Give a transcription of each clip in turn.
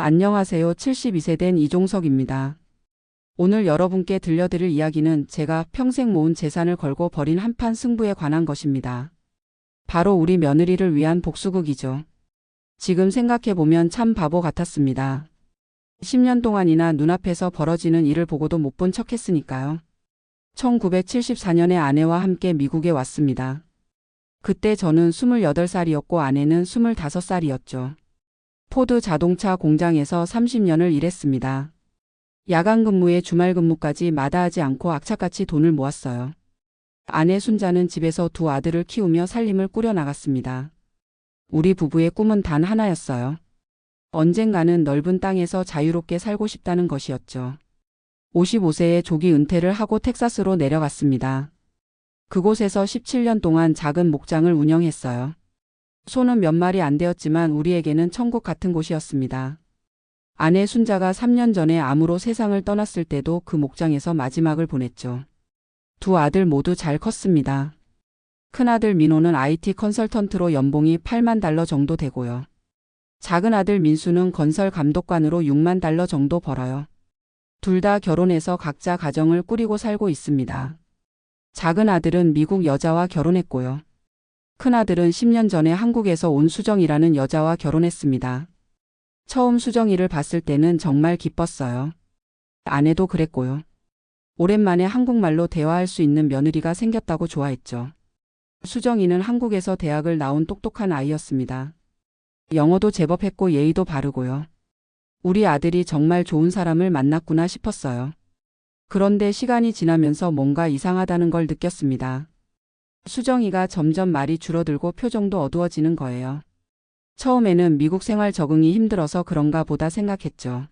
안녕하세요. 72세 된 이종석입니다. 오늘 여러분께 들려드릴 이야기는 제가 평생 모은 재산을 걸고 벌인 한판 승부에 관한 것입니다. 바로 우리 며느리를 위한 복수극이죠. 지금 생각해보면 참 바보 같았습니다. 10년 동안이나 눈앞에서 벌어지는 일을 보고도 못 본 척했으니까요. 1974년에 아내와 함께 미국에 왔습니다. 그때 저는 28살이었고 아내는 25살이었죠. 포드 자동차 공장에서 30년을 일했습니다. 야간 근무에 주말 근무까지 마다하지 않고 악착같이 돈을 모았어요. 아내 순자는 집에서 두 아들을 키우며 살림을 꾸려나갔습니다. 우리 부부의 꿈은 단 하나였어요. 언젠가는 넓은 땅에서 자유롭게 살고 싶다는 것이었죠. 55세에 조기 은퇴를 하고 텍사스로 내려갔습니다. 그곳에서 17년 동안 작은 목장을 운영했어요. 소는 몇 마리 안 되었지만 우리에게는 천국 같은 곳이었습니다. 아내 순자가 3년 전에 암으로 세상을 떠났을 때도 그 목장에서 마지막을 보냈죠. 두 아들 모두 잘 컸습니다. 큰아들 민호는 IT 컨설턴트로 연봉이 $80,000 정도 되고요. 작은 아들 민수는 건설 감독관으로 $60,000 정도 벌어요. 둘 다 결혼해서 각자 가정을 꾸리고 살고 있습니다. 작은 아들은 미국 여자와 결혼했고요. 큰아들은 10년 전에 한국에서 온 수정이라는 여자와 결혼했습니다. 처음 수정이를 봤을 때는 정말 기뻤어요. 아내도 그랬고요. 오랜만에 한국말로 대화할 수 있는 며느리가 생겼다고 좋아했죠. 수정이는 한국에서 대학을 나온 똑똑한 아이였습니다. 영어도 제법 했고 예의도 바르고요. 우리 아들이 정말 좋은 사람을 만났구나 싶었어요. 그런데 시간이 지나면서 뭔가 이상하다는 걸 느꼈습니다. 수정이가 점점 말이 줄어들고 표정도 어두워지는 거예요. 처음에는 미국 생활 적응이 힘들어서 그런가 보다 생각했죠.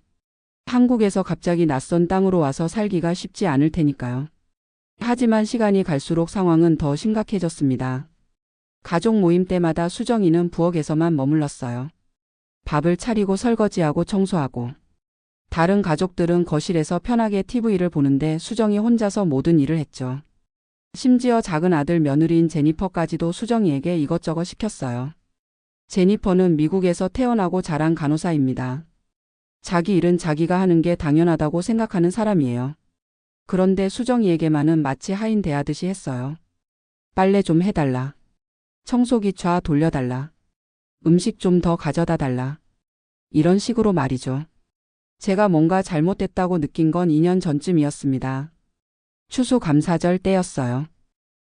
한국에서 갑자기 낯선 땅으로 와서 살기가 쉽지 않을 테니까요. 하지만 시간이 갈수록 상황은 더 심각해졌습니다. 가족 모임 때마다 수정이는 부엌에서만 머물렀어요. 밥을 차리고 설거지하고 청소하고. 다른 가족들은 거실에서 편하게 TV를 보는데 수정이 혼자서 모든 일을 했죠. 심지어 작은 아들 며느리인 제니퍼까지도 수정이에게 이것저것 시켰어요. 제니퍼는 미국에서 태어나고 자란 간호사입니다. 자기 일은 자기가 하는 게 당연하다고 생각하는 사람이에요. 그런데 수정이에게만은 마치 하인 대하듯이 했어요. 빨래 좀 해달라. 청소기 좌 돌려달라. 음식 좀 더 가져다 달라. 이런 식으로 말이죠. 제가 뭔가 잘못됐다고 느낀 건 2년 전쯤이었습니다. 추수감사절 때였어요.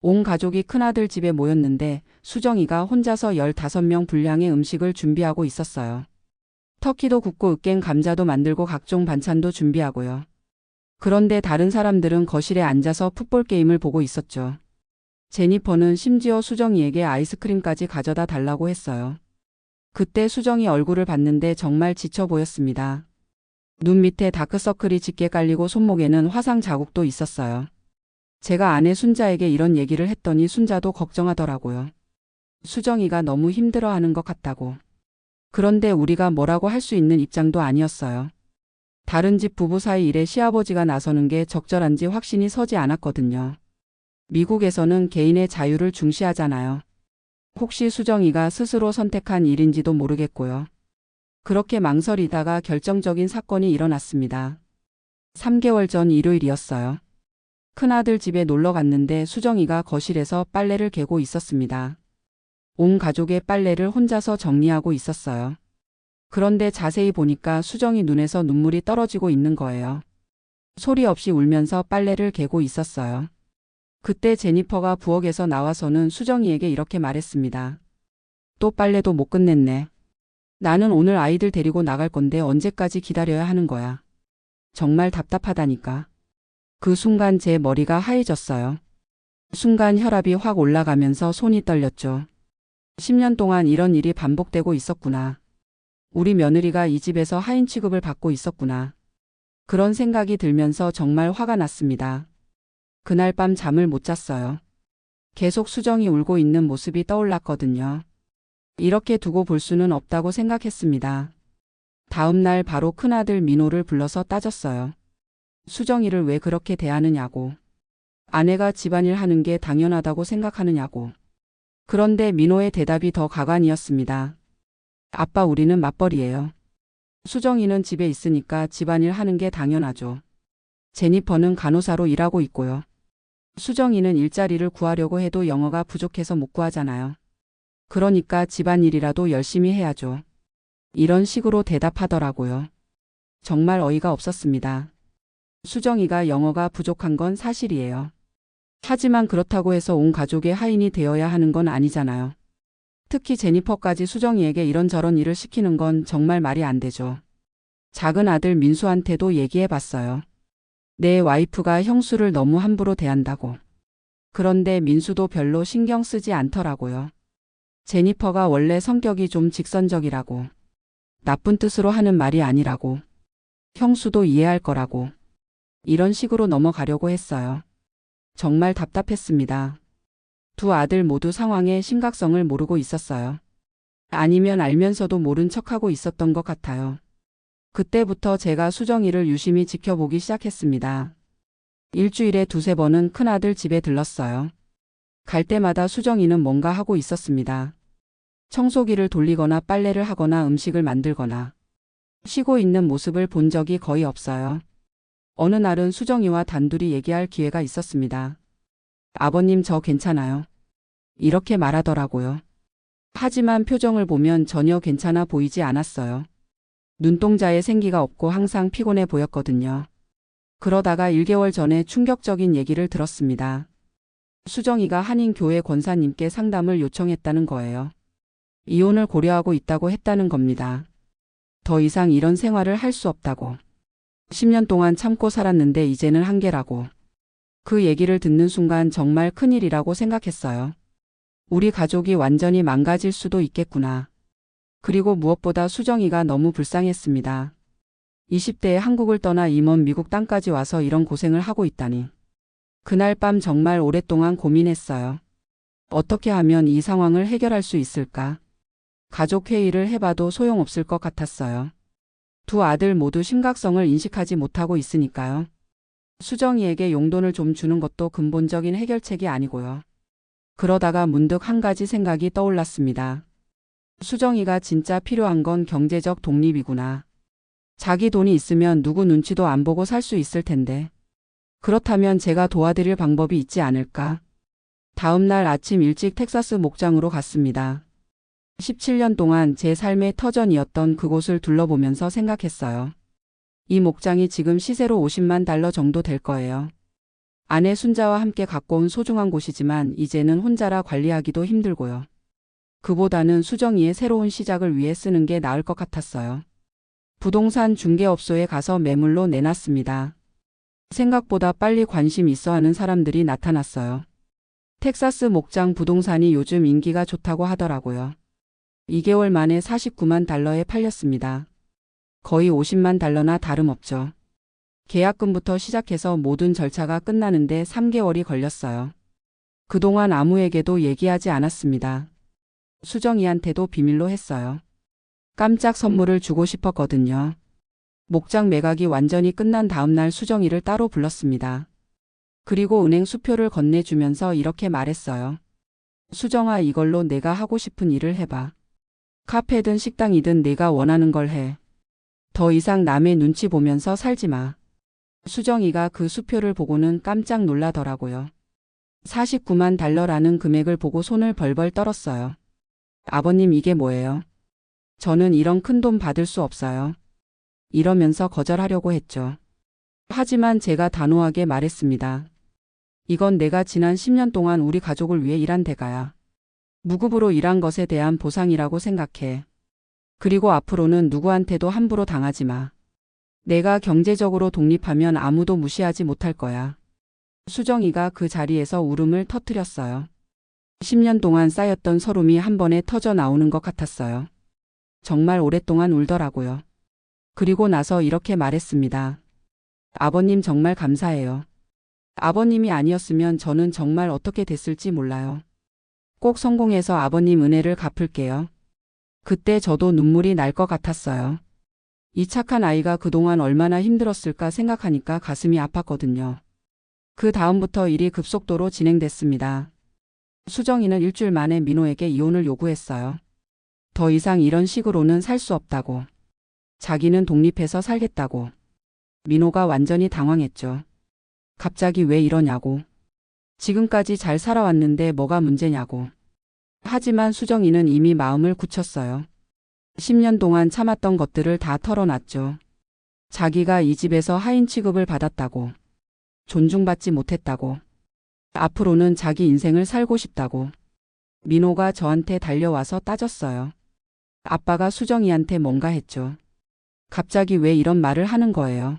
온 가족이 큰아들 집에 모였는데 수정이가 혼자서 15명 분량의 음식을 준비하고 있었어요. 터키도 굽고 으깬 감자도 만들고 각종 반찬도 준비하고요. 그런데 다른 사람들은 거실에 앉아서 풋볼 게임을 보고 있었죠. 제니퍼는 심지어 수정이에게 아이스크림까지 가져다 달라고 했어요. 그때 수정이 얼굴을 봤는데 정말 지쳐 보였습니다. 눈 밑에 다크서클이 짙게 깔리고 손목에는 화상 자국도 있었어요. 제가 아내 순자에게 이런 얘기를 했더니 순자도 걱정하더라고요. 수정이가 너무 힘들어하는 것 같다고. 그런데 우리가 뭐라고 할 수 있는 입장도 아니었어요. 다른 집 부부 사이 일에 시아버지가 나서는 게 적절한지 확신이 서지 않았거든요. 미국에서는 개인의 자유를 중시하잖아요. 혹시 수정이가 스스로 선택한 일인지도 모르겠고요. 그렇게 망설이다가 결정적인 사건이 일어났습니다. 3개월 전 일요일이었어요. 큰아들 집에 놀러 갔는데 수정이가 거실에서 빨래를 개고 있었습니다. 온 가족의 빨래를 혼자서 정리하고 있었어요. 그런데 자세히 보니까 수정이 눈에서 눈물이 떨어지고 있는 거예요. 소리 없이 울면서 빨래를 개고 있었어요. 그때 제니퍼가 부엌에서 나와서는 수정이에게 이렇게 말했습니다. 또 빨래도 못 끝냈네. 나는 오늘 아이들 데리고 나갈 건데 언제까지 기다려야 하는 거야. 정말 답답하다니까. 그 순간 제 머리가 하얘졌어요. 순간 혈압이 확 올라가면서 손이 떨렸죠. 10년 동안 이런 일이 반복되고 있었구나. 우리 며느리가 이 집에서 하인 취급을 받고 있었구나. 그런 생각이 들면서 정말 화가 났습니다. 그날 밤 잠을 못 잤어요. 계속 수정이 울고 있는 모습이 떠올랐거든요. 이렇게 두고 볼 수는 없다고 생각했습니다. 다음 날 바로 큰아들 민호를 불러서 따졌어요. 수정이를 왜 그렇게 대하느냐고. 아내가 집안일 하는 게 당연하다고 생각하느냐고. 그런데 민호의 대답이 더 가관이었습니다. 아빠 우리는 맞벌이에요. 수정이는 집에 있으니까 집안일 하는 게 당연하죠. 제니퍼는 간호사로 일하고 있고요. 수정이는 일자리를 구하려고 해도 영어가 부족해서 못 구하잖아요. 그러니까 집안일이라도 열심히 해야죠. 이런 식으로 대답하더라고요. 정말 어이가 없었습니다. 수정이가 영어가 부족한 건 사실이에요. 하지만 그렇다고 해서 온 가족의 하인이 되어야 하는 건 아니잖아요. 특히 제니퍼까지 수정이에게 이런저런 일을 시키는 건 정말 말이 안 되죠. 작은 아들 민수한테도 얘기해 봤어요. 내 와이프가 형수를 너무 함부로 대한다고. 그런데 민수도 별로 신경 쓰지 않더라고요. 제니퍼가 원래 성격이 좀 직선적이라고. 나쁜 뜻으로 하는 말이 아니라고. 형수도 이해할 거라고. 이런 식으로 넘어가려고 했어요. 정말 답답했습니다. 두 아들 모두 상황의 심각성을 모르고 있었어요. 아니면 알면서도 모른 척하고 있었던 것 같아요. 그때부터 제가 수정이를 유심히 지켜보기 시작했습니다. 일주일에 두세 번은 큰아들 집에 들렀어요. 갈 때마다 수정이는 뭔가 하고 있었습니다. 청소기를 돌리거나 빨래를 하거나 음식을 만들거나 쉬고 있는 모습을 본 적이 거의 없어요. 어느 날은 수정이와 단둘이 얘기할 기회가 있었습니다. 아버님 저 괜찮아요. 이렇게 말하더라고요. 하지만 표정을 보면 전혀 괜찮아 보이지 않았어요. 눈동자에 생기가 없고 항상 피곤해 보였거든요. 그러다가 1개월 전에 충격적인 얘기를 들었습니다. 수정이가 한인교회 권사님께 상담을 요청했다는 거예요. 이혼을 고려하고 있다고 했다는 겁니다. 더 이상 이런 생활을 할 수 없다고. 10년 동안 참고 살았는데 이제는 한계라고. 그 얘기를 듣는 순간 정말 큰일이라고 생각했어요. 우리 가족이 완전히 망가질 수도 있겠구나. 그리고 무엇보다 수정이가 너무 불쌍했습니다. 20대에 한국을 떠나 이 먼 미국 땅까지 와서 이런 고생을 하고 있다니. 그날 밤 정말 오랫동안 고민했어요. 어떻게 하면 이 상황을 해결할 수 있을까? 가족 회의를 해봐도 소용없을 것 같았어요. 두 아들 모두 심각성을 인식하지 못하고 있으니까요. 수정이에게 용돈을 좀 주는 것도 근본적인 해결책이 아니고요. 그러다가 문득 한 가지 생각이 떠올랐습니다. 수정이가 진짜 필요한 건 경제적 독립이구나. 자기 돈이 있으면 누구 눈치도 안 보고 살 수 있을 텐데. 그렇다면 제가 도와드릴 방법이 있지 않을까? 다음 날 아침 일찍 텍사스 목장으로 갔습니다. 17년 동안 제 삶의 터전이었던 그곳을 둘러보면서 생각했어요. 이 목장이 지금 시세로 $50만 정도 될 거예요. 아내 순자와 함께 갖고 온 소중한 곳이지만 이제는 혼자라 관리하기도 힘들고요. 그보다는 수정이의 새로운 시작을 위해 쓰는 게 나을 것 같았어요. 부동산 중개업소에 가서 매물로 내놨습니다. 생각보다 빨리 관심 있어 하는 사람들이 나타났어요. 텍사스 목장 부동산이 요즘 인기가 좋다고 하더라고요. 2개월 만에 $49만 팔렸습니다. 거의 $50만 다름없죠. 계약금부터 시작해서 모든 절차가 끝나는데 3개월이 걸렸어요. 그동안 아무에게도 얘기하지 않았습니다. 수정이한테도 비밀로 했어요. 깜짝 선물을 주고 싶었거든요. 목장 매각이 완전히 끝난 다음 날 수정이를 따로 불렀습니다. 그리고 은행 수표를 건네주면서 이렇게 말했어요. 수정아, 이걸로 내가 하고 싶은 일을 해봐. 카페든 식당이든 내가 원하는 걸 해. 더 이상 남의 눈치 보면서 살지 마. 수정이가 그 수표를 보고는 깜짝 놀라더라고요. $49만 금액을 보고 손을 벌벌 떨었어요. 아버님, 이게 뭐예요? 저는 이런 큰 돈 받을 수 없어요. 이러면서 거절하려고 했죠. 하지만 제가 단호하게 말했습니다. 이건 내가 지난 10년 동안 우리 가족을 위해 일한 대가야. 무급으로 일한 것에 대한 보상이라고 생각해. 그리고 앞으로는 누구한테도 함부로 당하지 마. 내가 경제적으로 독립하면 아무도 무시하지 못할 거야. 수정이가 그 자리에서 울음을 터뜨렸어요. 10년 동안 쌓였던 서름이 한 번에 터져 나오는 것 같았어요. 정말 오랫동안 울더라고요. 그리고 나서 이렇게 말했습니다. 아버님, 정말 감사해요. 아버님이 아니었으면 저는 정말 어떻게 됐을지 몰라요. 꼭 성공해서 아버님 은혜를 갚을게요. 그때 저도 눈물이 날 것 같았어요. 이 착한 아이가 그동안 얼마나 힘들었을까 생각하니까 가슴이 아팠거든요. 그 다음부터 일이 급속도로 진행됐습니다. 수정이는 일주일 만에 민호에게 이혼을 요구했어요. 더 이상 이런 식으로는 살 수 없다고. 자기는 독립해서 살겠다고. 민호가 완전히 당황했죠. 갑자기 왜 이러냐고. 지금까지 잘 살아왔는데 뭐가 문제냐고. 하지만 수정이는 이미 마음을 굳혔어요. 10년 동안 참았던 것들을 다 털어놨죠. 자기가 이 집에서 하인 취급을 받았다고. 존중받지 못했다고. 앞으로는 자기 인생을 살고 싶다고. 민호가 저한테 달려와서 따졌어요. 아빠가 수정이한테 뭔가 했죠. 갑자기 왜 이런 말을 하는 거예요.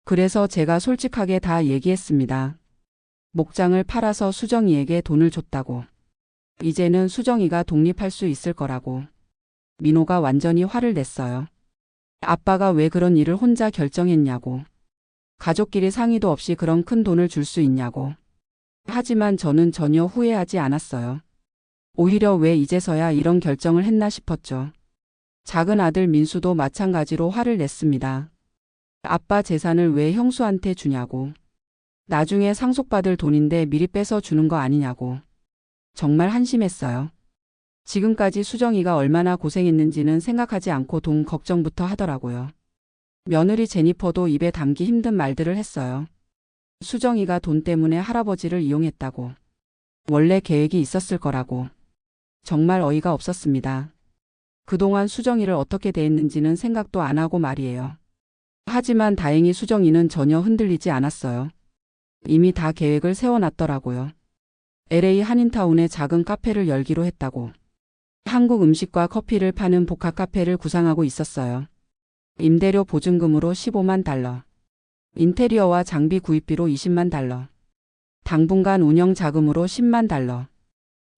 그래서 제가 솔직하게 다 얘기했습니다. 목장을 팔아서 수정이에게 돈을 줬다고. 이제는 수정이가 독립할 수 있을 거라고. 민호가 완전히 화를 냈어요. 아빠가 왜 그런 일을 혼자 결정했냐고. 가족끼리 상의도 없이 그런 큰 돈을 줄 수 있냐고. 하지만 저는 전혀 후회하지 않았어요. 오히려 왜 이제서야 이런 결정을 했나 싶었죠. 작은 아들 민수도 마찬가지로 화를 냈습니다. 아빠 재산을 왜 형수한테 주냐고. 나중에 상속받을 돈인데 미리 빼서 주는 거 아니냐고. 정말 한심했어요. 지금까지 수정이가 얼마나 고생했는지는 생각하지 않고 돈 걱정부터 하더라고요. 며느리 제니퍼도 입에 담기 힘든 말들을 했어요. 수정이가 돈 때문에 할아버지를 이용했다고. 원래 계획이 있었을 거라고. 정말 어이가 없었습니다. 그동안 수정이를 어떻게 대했는지는 생각도 안 하고 말이에요. 하지만 다행히 수정이는 전혀 흔들리지 않았어요. 이미 다 계획을 세워놨더라고요. LA 한인타운에 작은 카페를 열기로 했다고. 한국 음식과 커피를 파는 복합 카페를 구상하고 있었어요. 임대료 보증금으로 15만 달러. 인테리어와 장비 구입비로 20만 달러. 당분간 운영 자금으로 10만 달러.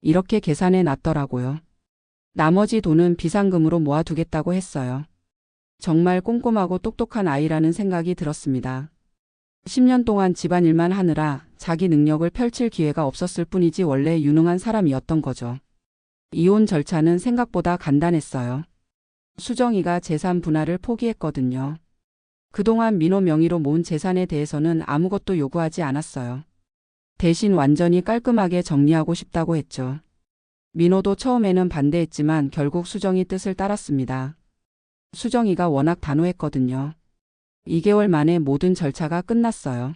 이렇게 계산해 놨더라고요. 나머지 돈은 비상금으로 모아두겠다고 했어요. 정말 꼼꼼하고 똑똑한 아이라는 생각이 들었습니다. 10년 동안 집안일만 하느라 자기 능력을 펼칠 기회가 없었을 뿐이지 원래 유능한 사람이었던 거죠. 이혼 절차는 생각보다 간단했어요. 수정이가 재산 분할을 포기했거든요. 그동안 민호 명의로 모은 재산에 대해서는 아무것도 요구하지 않았어요. 대신 완전히 깔끔하게 정리하고 싶다고 했죠. 민호도 처음에는 반대했지만 결국 수정이 뜻을 따랐습니다. 수정이가 워낙 단호했거든요. 2개월 만에 모든 절차가 끝났어요.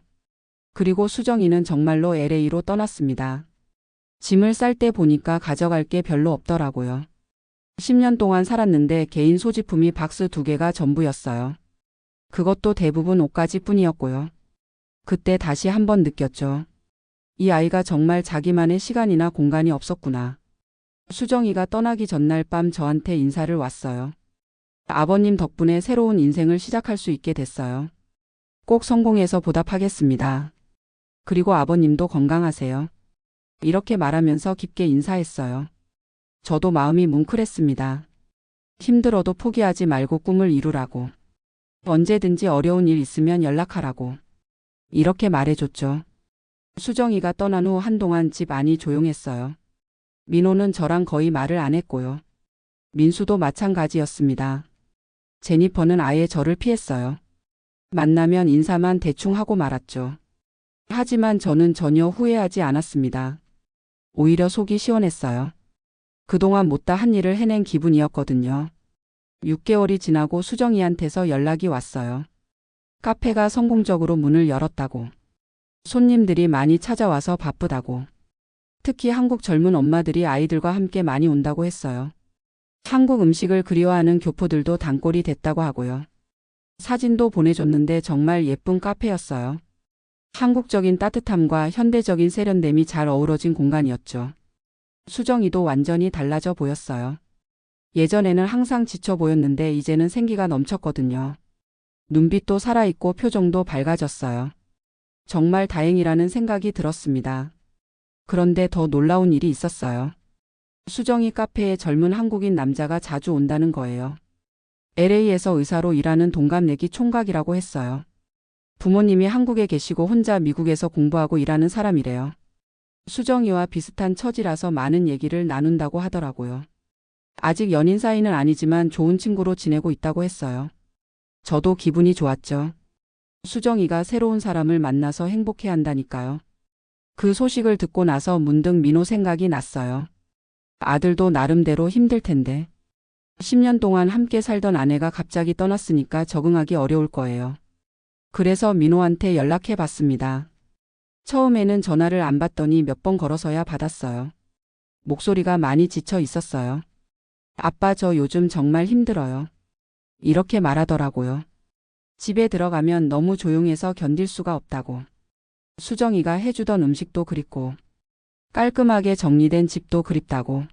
그리고 수정이는 정말로 LA로 떠났습니다. 짐을 쌀 때 보니까 가져갈 게 별로 없더라고요. 10년 동안 살았는데 개인 소지품이 박스 2개가 전부였어요. 그것도 대부분 옷가지 뿐이었고요. 그때 다시 한번 느꼈죠. 이 아이가 정말 자기만의 시간이나 공간이 없었구나. 수정이가 떠나기 전날 밤 저한테 인사를 왔어요. 아버님 덕분에 새로운 인생을 시작할 수 있게 됐어요. 꼭 성공해서 보답하겠습니다. 그리고 아버님도 건강하세요. 이렇게 말하면서 깊게 인사했어요. 저도 마음이 뭉클했습니다. 힘들어도 포기하지 말고 꿈을 이루라고. 언제든지 어려운 일 있으면 연락하라고. 이렇게 말해줬죠. 수정이가 떠난 후 한동안 집 안이 조용했어요. 민호는 저랑 거의 말을 안 했고요. 민수도 마찬가지였습니다. 제니퍼는 아예 저를 피했어요. 만나면 인사만 대충 하고 말았죠. 하지만 저는 전혀 후회하지 않았습니다. 오히려 속이 시원했어요. 그동안 못다 한 일을 해낸 기분이었거든요. 6개월이 지나고 수정이한테서 연락이 왔어요. 카페가 성공적으로 문을 열었다고. 손님들이 많이 찾아와서 바쁘다고. 특히 한국 젊은 엄마들이 아이들과 함께 많이 온다고 했어요. 한국 음식을 그리워하는 교포들도 단골이 됐다고 하고요. 사진도 보내줬는데 정말 예쁜 카페였어요. 한국적인 따뜻함과 현대적인 세련됨이 잘 어우러진 공간이었죠. 수정이도 완전히 달라져 보였어요. 예전에는 항상 지쳐 보였는데 이제는 생기가 넘쳤거든요. 눈빛도 살아있고 표정도 밝아졌어요. 정말 다행이라는 생각이 들었습니다. 그런데 더 놀라운 일이 있었어요. 수정이 카페에 젊은 한국인 남자가 자주 온다는 거예요. LA에서 의사로 일하는 동갑내기 총각이라고 했어요. 부모님이 한국에 계시고 혼자 미국에서 공부하고 일하는 사람이래요. 수정이와 비슷한 처지라서 많은 얘기를 나눈다고 하더라고요. 아직 연인 사이는 아니지만 좋은 친구로 지내고 있다고 했어요. 저도 기분이 좋았죠. 수정이가 새로운 사람을 만나서 행복해 한다니까요. 그 소식을 듣고 나서 문득 민호 생각이 났어요. 아들도 나름대로 힘들 텐데. 10년 동안 함께 살던 아내가 갑자기 떠났으니까 적응하기 어려울 거예요. 그래서 민호한테 연락해 봤습니다. 처음에는 전화를 안 받더니 몇 번 걸어서야 받았어요. 목소리가 많이 지쳐 있었어요. 아빠, 저 요즘 정말 힘들어요. 이렇게 말하더라고요. 집에 들어가면 너무 조용해서 견딜 수가 없다고. 수정이가 해주던 음식도 그립고 깔끔하게 정리된 집도 그립다고.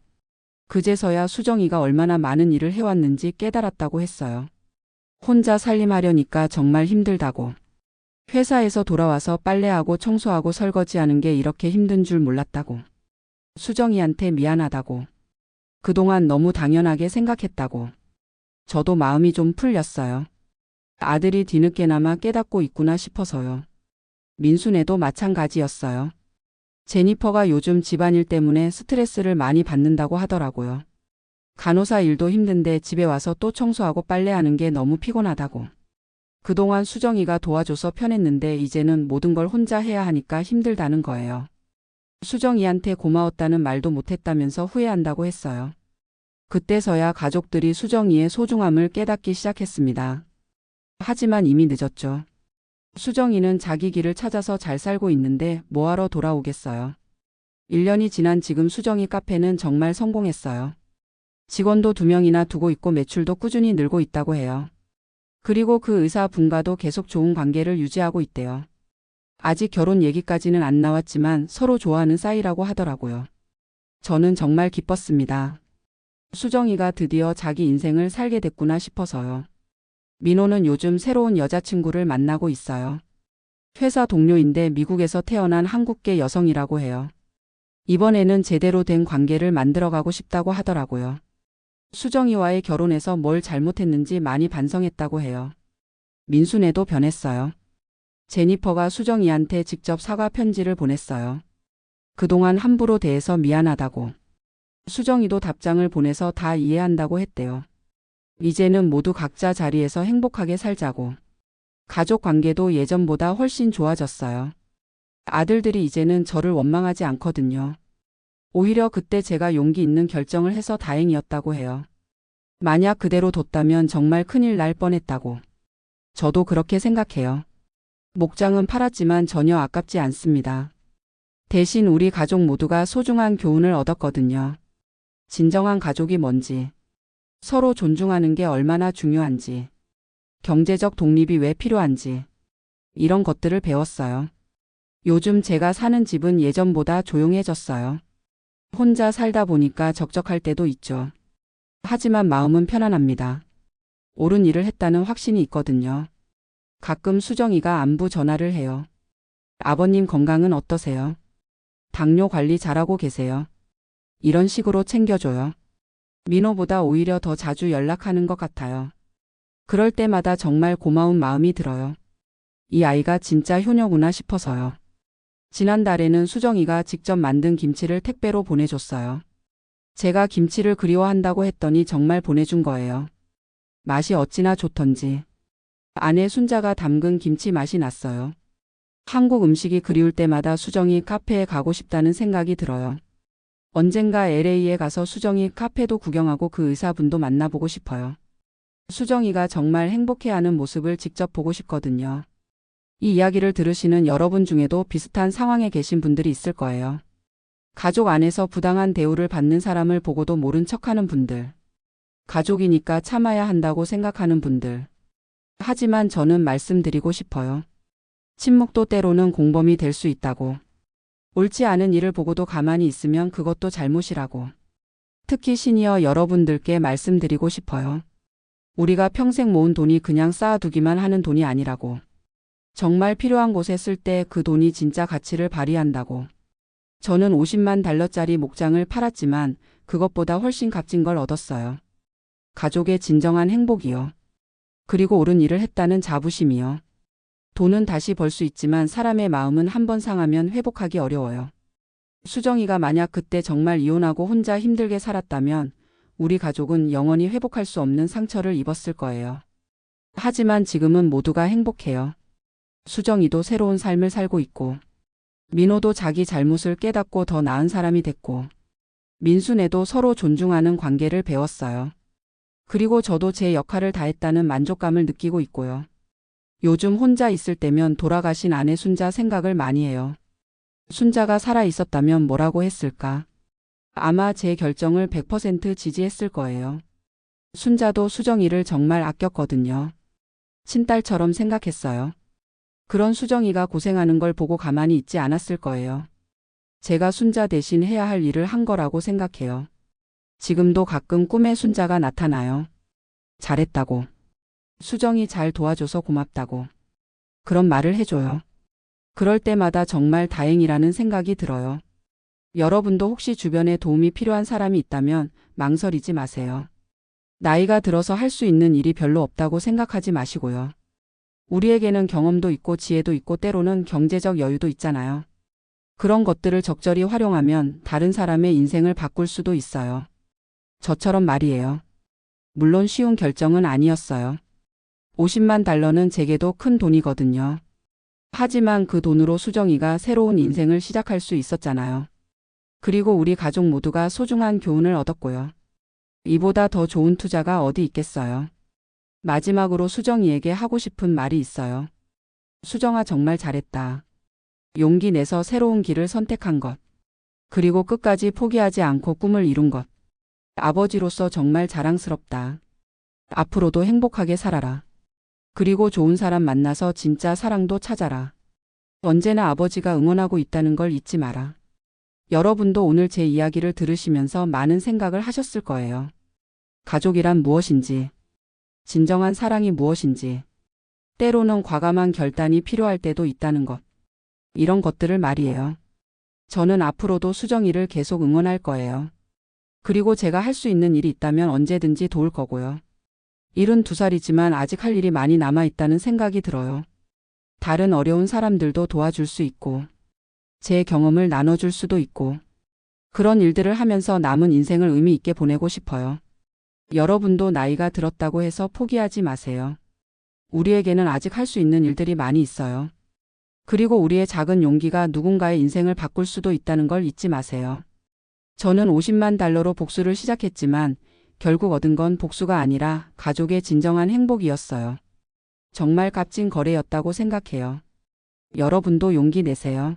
그제서야 수정이가 얼마나 많은 일을 해왔는지 깨달았다고 했어요. 혼자 살림하려니까 정말 힘들다고. 회사에서 돌아와서 빨래하고 청소하고 설거지하는 게 이렇게 힘든 줄 몰랐다고. 수정이한테 미안하다고. 그동안 너무 당연하게 생각했다고. 저도 마음이 좀 풀렸어요. 아들이 뒤늦게나마 깨닫고 있구나 싶어서요. 민수네도 마찬가지였어요. 제니퍼가 요즘 집안일 때문에 스트레스를 많이 받는다고 하더라고요. 간호사 일도 힘든데 집에 와서 또 청소하고 빨래하는 게 너무 피곤하다고. 그동안 수정이가 도와줘서 편했는데 이제는 모든 걸 혼자 해야 하니까 힘들다는 거예요. 수정이한테 고마웠다는 말도 못했다면서 후회한다고 했어요. 그때서야 가족들이 수정이의 소중함을 깨닫기 시작했습니다. 하지만 이미 늦었죠. 수정이는 자기 길을 찾아서 잘 살고 있는데 뭐하러 돌아오겠어요. 1년이 지난 지금 수정이 카페는 정말 성공했어요. 직원도 2명이나 두고 있고 매출도 꾸준히 늘고 있다고 해요. 그리고 그 의사분과도 계속 좋은 관계를 유지하고 있대요. 아직 결혼 얘기까지는 안 나왔지만 서로 좋아하는 사이라고 하더라고요. 저는 정말 기뻤습니다. 수정이가 드디어 자기 인생을 살게 됐구나 싶어서요. 민호는 요즘 새로운 여자친구를 만나고 있어요. 회사 동료인데 미국에서 태어난 한국계 여성이라고 해요. 이번에는 제대로 된 관계를 만들어가고 싶다고 하더라고요. 수정이와의 결혼에서 뭘 잘못했는지 많이 반성했다고 해요. 민수네도 변했어요. 제니퍼가 수정이한테 직접 사과 편지를 보냈어요. 그동안 함부로 대해서 미안하다고. 수정이도 답장을 보내서 다 이해한다고 했대요. 이제는 모두 각자 자리에서 행복하게 살자고. 가족 관계도 예전보다 훨씬 좋아졌어요. 아들들이 이제는 저를 원망하지 않거든요. 오히려 그때 제가 용기 있는 결정을 해서 다행이었다고 해요. 만약 그대로 뒀다면 정말 큰일 날 뻔했다고. 저도 그렇게 생각해요. 목장은 팔았지만 전혀 아깝지 않습니다. 대신 우리 가족 모두가 소중한 교훈을 얻었거든요. 진정한 가족이 뭔지, 서로 존중하는 게 얼마나 중요한지, 경제적 독립이 왜 필요한지, 이런 것들을 배웠어요. 요즘 제가 사는 집은 예전보다 조용해졌어요. 혼자 살다 보니까 적적할 때도 있죠. 하지만 마음은 편안합니다. 옳은 일을 했다는 확신이 있거든요. 가끔 수정이가 안부 전화를 해요. 아버님 건강은 어떠세요? 당뇨 관리 잘하고 계세요? 이런 식으로 챙겨줘요. 민호보다 오히려 더 자주 연락하는 것 같아요. 그럴 때마다 정말 고마운 마음이 들어요. 이 아이가 진짜 효녀구나 싶어서요. 지난달에는 수정이가 직접 만든 김치를 택배로 보내줬어요. 제가 김치를 그리워한다고 했더니 정말 보내준 거예요. 맛이 어찌나 좋던지. 아내 순자가 담근 김치 맛이 났어요. 한국 음식이 그리울 때마다 수정이 카페에 가고 싶다는 생각이 들어요. 언젠가 LA에 가서 수정이 카페도 구경하고 그 의사분도 만나보고 싶어요. 수정이가 정말 행복해하는 모습을 직접 보고 싶거든요. 이 이야기를 들으시는 여러분 중에도 비슷한 상황에 계신 분들이 있을 거예요. 가족 안에서 부당한 대우를 받는 사람을 보고도 모른 척하는 분들. 가족이니까 참아야 한다고 생각하는 분들. 하지만 저는 말씀드리고 싶어요. 침묵도 때로는 공범이 될 수 있다고. 옳지 않은 일을 보고도 가만히 있으면 그것도 잘못이라고. 특히 시니어 여러분들께 말씀드리고 싶어요. 우리가 평생 모은 돈이 그냥 쌓아두기만 하는 돈이 아니라고. 정말 필요한 곳에 쓸 때 그 돈이 진짜 가치를 발휘한다고. 저는 50만 달러짜리 목장을 팔았지만 그것보다 훨씬 값진 걸 얻었어요. 가족의 진정한 행복이요. 그리고 옳은 일을 했다는 자부심이요. 돈은 다시 벌 수 있지만 사람의 마음은 한번 상하면 회복하기 어려워요. 수정이가 만약 그때 정말 이혼하고 혼자 힘들게 살았다면 우리 가족은 영원히 회복할 수 없는 상처를 입었을 거예요. 하지만 지금은 모두가 행복해요. 수정이도 새로운 삶을 살고 있고, 민호도 자기 잘못을 깨닫고 더 나은 사람이 됐고, 민수네도 서로 존중하는 관계를 배웠어요. 그리고 저도 제 역할을 다했다는 만족감을 느끼고 있고요. 요즘 혼자 있을 때면 돌아가신 아내 순자 생각을 많이 해요. 순자가 살아 있었다면 뭐라고 했을까? 아마 제 결정을 100% 지지했을 거예요. 순자도 수정이를 정말 아꼈거든요. 친딸처럼 생각했어요. 그런 수정이가 고생하는 걸 보고 가만히 있지 않았을 거예요. 제가 순자 대신 해야 할 일을 한 거라고 생각해요. 지금도 가끔 꿈에 순자가 나타나요. 잘했다고. 수정이 잘 도와줘서 고맙다고. 그런 말을 해줘요. 그럴 때마다 정말 다행이라는 생각이 들어요. 여러분도 혹시 주변에 도움이 필요한 사람이 있다면 망설이지 마세요. 나이가 들어서 할 수 있는 일이 별로 없다고 생각하지 마시고요. 우리에게는 경험도 있고 지혜도 있고 때로는 경제적 여유도 있잖아요. 그런 것들을 적절히 활용하면 다른 사람의 인생을 바꿀 수도 있어요. 저처럼 말이에요. 물론 쉬운 결정은 아니었어요. 50만 달러는 제게도 큰 돈이거든요. 하지만 그 돈으로 수정이가 새로운 인생을 시작할 수 있었잖아요. 그리고 우리 가족 모두가 소중한 교훈을 얻었고요. 이보다 더 좋은 투자가 어디 있겠어요. 마지막으로 수정이에게 하고 싶은 말이 있어요. 수정아 정말 잘했다. 용기 내서 새로운 길을 선택한 것. 그리고 끝까지 포기하지 않고 꿈을 이룬 것. 아버지로서 정말 자랑스럽다. 앞으로도 행복하게 살아라. 그리고 좋은 사람 만나서 진짜 사랑도 찾아라. 언제나 아버지가 응원하고 있다는 걸 잊지 마라. 여러분도 오늘 제 이야기를 들으시면서 많은 생각을 하셨을 거예요. 가족이란 무엇인지, 진정한 사랑이 무엇인지, 때로는 과감한 결단이 필요할 때도 있다는 것. 이런 것들을 말이에요. 저는 앞으로도 수정이를 계속 응원할 거예요. 그리고 제가 할 수 있는 일이 있다면 언제든지 도울 거고요. 72살이지만 아직 할 일이 많이 남아있다는 생각이 들어요. 다른 어려운 사람들도 도와줄 수 있고, 제 경험을 나눠줄 수도 있고, 그런 일들을 하면서 남은 인생을 의미 있게 보내고 싶어요. 여러분도 나이가 들었다고 해서 포기하지 마세요. 우리에게는 아직 할 수 있는 일들이 많이 있어요. 그리고 우리의 작은 용기가 누군가의 인생을 바꿀 수도 있다는 걸 잊지 마세요. 저는 50만 달러로 복수를 시작했지만 결국 얻은 건 복수가 아니라 가족의 진정한 행복이었어요. 정말 값진 거래였다고 생각해요. 여러분도 용기 내세요.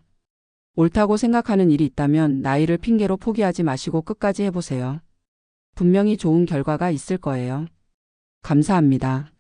옳다고 생각하는 일이 있다면 나이를 핑계로 포기하지 마시고 끝까지 해보세요. 분명히 좋은 결과가 있을 거예요. 감사합니다.